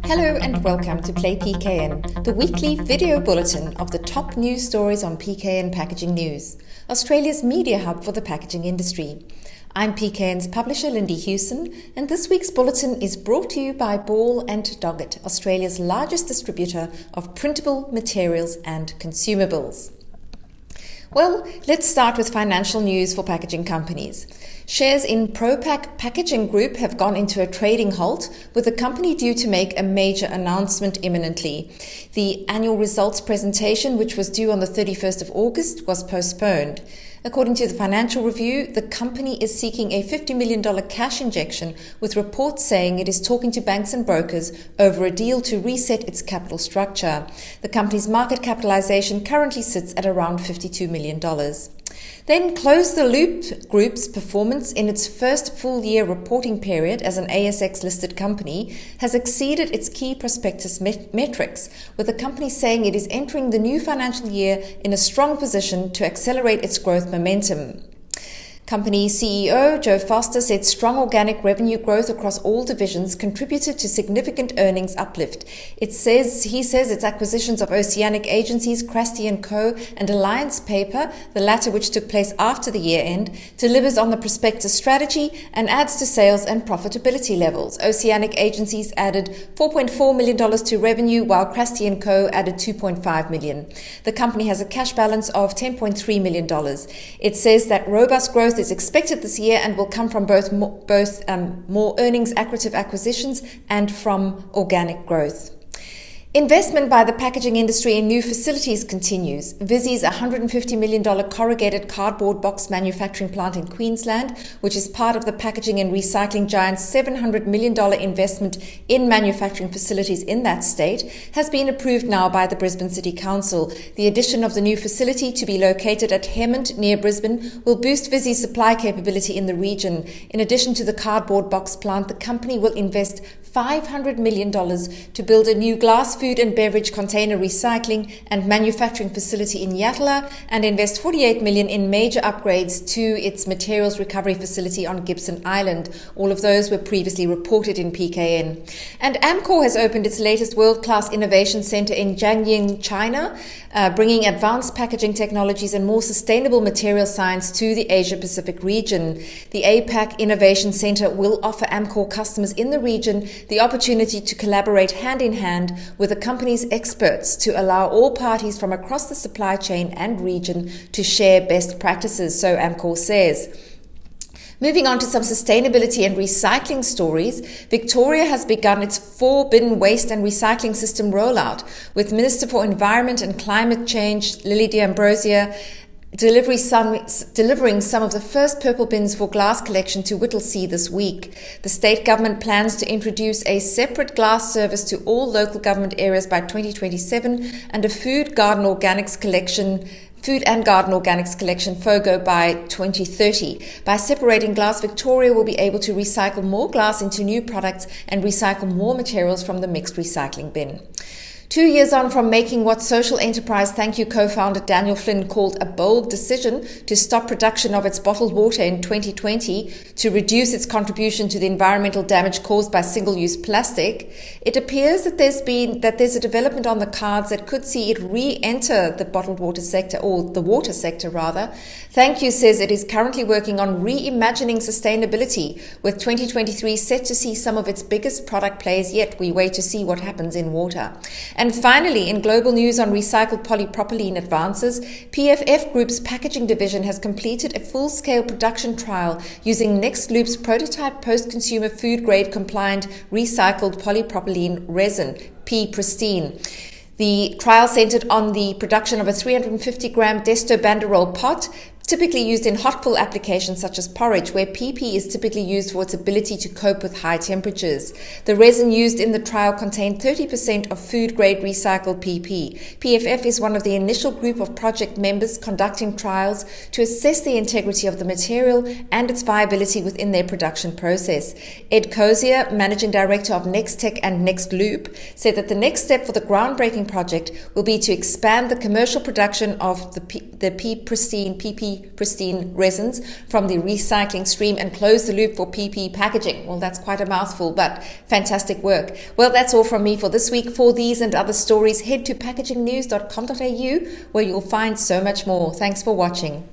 Hello and welcome to Play PKN, the weekly video bulletin of the top news stories on PKN Packaging News, Australia's media hub for the packaging industry. I'm PKN's publisher Lindy Hewson, and this week's bulletin is brought to you by Ball & Doggett, Australia's largest distributor of printable materials and consumables. Well, let's start with financial news for packaging companies. Shares in Propak Packaging Group have gone into a trading halt, with the company due to make a major announcement imminently. The annual results presentation, which was due on the 31st of August, was postponed. According to the Financial Review, the company is seeking a $50 million cash injection, with reports saying it is talking to banks and brokers over a deal to reset its capital structure. The company's market capitalization currently sits at around $52 million. Then NEXTLOOPP Group's performance in its first full-year reporting period as an ASX-listed company has exceeded its key prospectus metrics, with the company saying it is entering the new financial year in a strong position to accelerate its growth momentum. Company CEO Joe Foster said strong organic revenue growth across all divisions contributed to significant earnings uplift. He says its acquisitions of Oceanic Agencies, Krusty & Co. and Alliance Paper, the latter which took place after the year end, delivers on the prospectus strategy and adds to sales and profitability levels. Oceanic Agencies added $4.4 million to revenue, while Krusty & Co. added $2.5 million. The company has a cash balance of $10.3 million. It says that robust growth is expected this year and will come from both more earnings accretive acquisitions and from organic growth. Investment by the packaging industry in new facilities continues. Visy's $150 million corrugated cardboard box manufacturing plant in Queensland, which is part of the packaging and recycling giant's $700 million investment in manufacturing facilities in that state, has been approved now by the Brisbane City Council. The addition of the new facility, to be located at Hemmant near Brisbane, will boost Visy's supply capability in the region. In addition to the cardboard box plant, the company will invest $500 million to build a new glass food and beverage container recycling and manufacturing facility in Yatala and invest $48 million in major upgrades to its materials recovery facility on Gibson Island. All of those were previously reported in PKN. And Amcor has opened its latest world-class innovation center in Jiangyin, China, bringing advanced packaging technologies and more sustainable material science to the Asia-Pacific region. The APAC Innovation Center will offer Amcor customers in the region the opportunity to collaborate hand-in-hand with the company's experts to allow all parties from across the supply chain and region to share best practices, so Amcor says. Moving on to some sustainability and recycling stories, Victoria has begun its 4-bin waste and recycling system rollout, with Minister for Environment and Climate Change Lily D'Ambrosio delivering some of the first purple bins for glass collection to Whittlesea this week. The state government plans to introduce a separate glass service to all local government areas by 2027 and a food and garden organics collection FOGO by 2030. By separating glass, Victoria will be able to recycle more glass into new products and recycle more materials from the mixed recycling bin. 2 years on from making what social enterprise Thankyou co-founder Daniel Flynn called a bold decision to stop production of its bottled water in 2020 to reduce its contribution to the environmental damage caused by single-use plastic, it appears that there's a development on the cards that could see it re-enter the bottled water sector, or the water sector rather. Thankyou says it is currently working on reimagining sustainability, with 2023 set to see some of its biggest product plays yet. We wait to see what happens in water. And finally, in global news on recycled polypropylene advances, PFF Group's packaging division has completed a full-scale production trial using NEXTLOOPP's prototype post-consumer food-grade compliant recycled polypropylene resin, P-Pristine. The trial centered on the production of a 350-gram Desto Banderol pot, typically used in hot fill applications such as porridge, where PP is typically used for its ability to cope with high temperatures. The resin used in the trial contained 30% of food-grade recycled PP. PFF is one of the initial group of project members conducting trials to assess the integrity of the material and its viability within their production process. Ed Cozier, Managing Director of Nextech and NEXTLOOPP, said that the next step for the groundbreaking project will be to expand the commercial production of the P-Pristine PP quality, pristine resins from the recycling stream and close the loop for PP packaging. Well, that's quite a mouthful, but fantastic work. Well, that's all from me for this week. For these and other stories, head to packagingnews.com.au where you'll find so much more. Thanks for watching.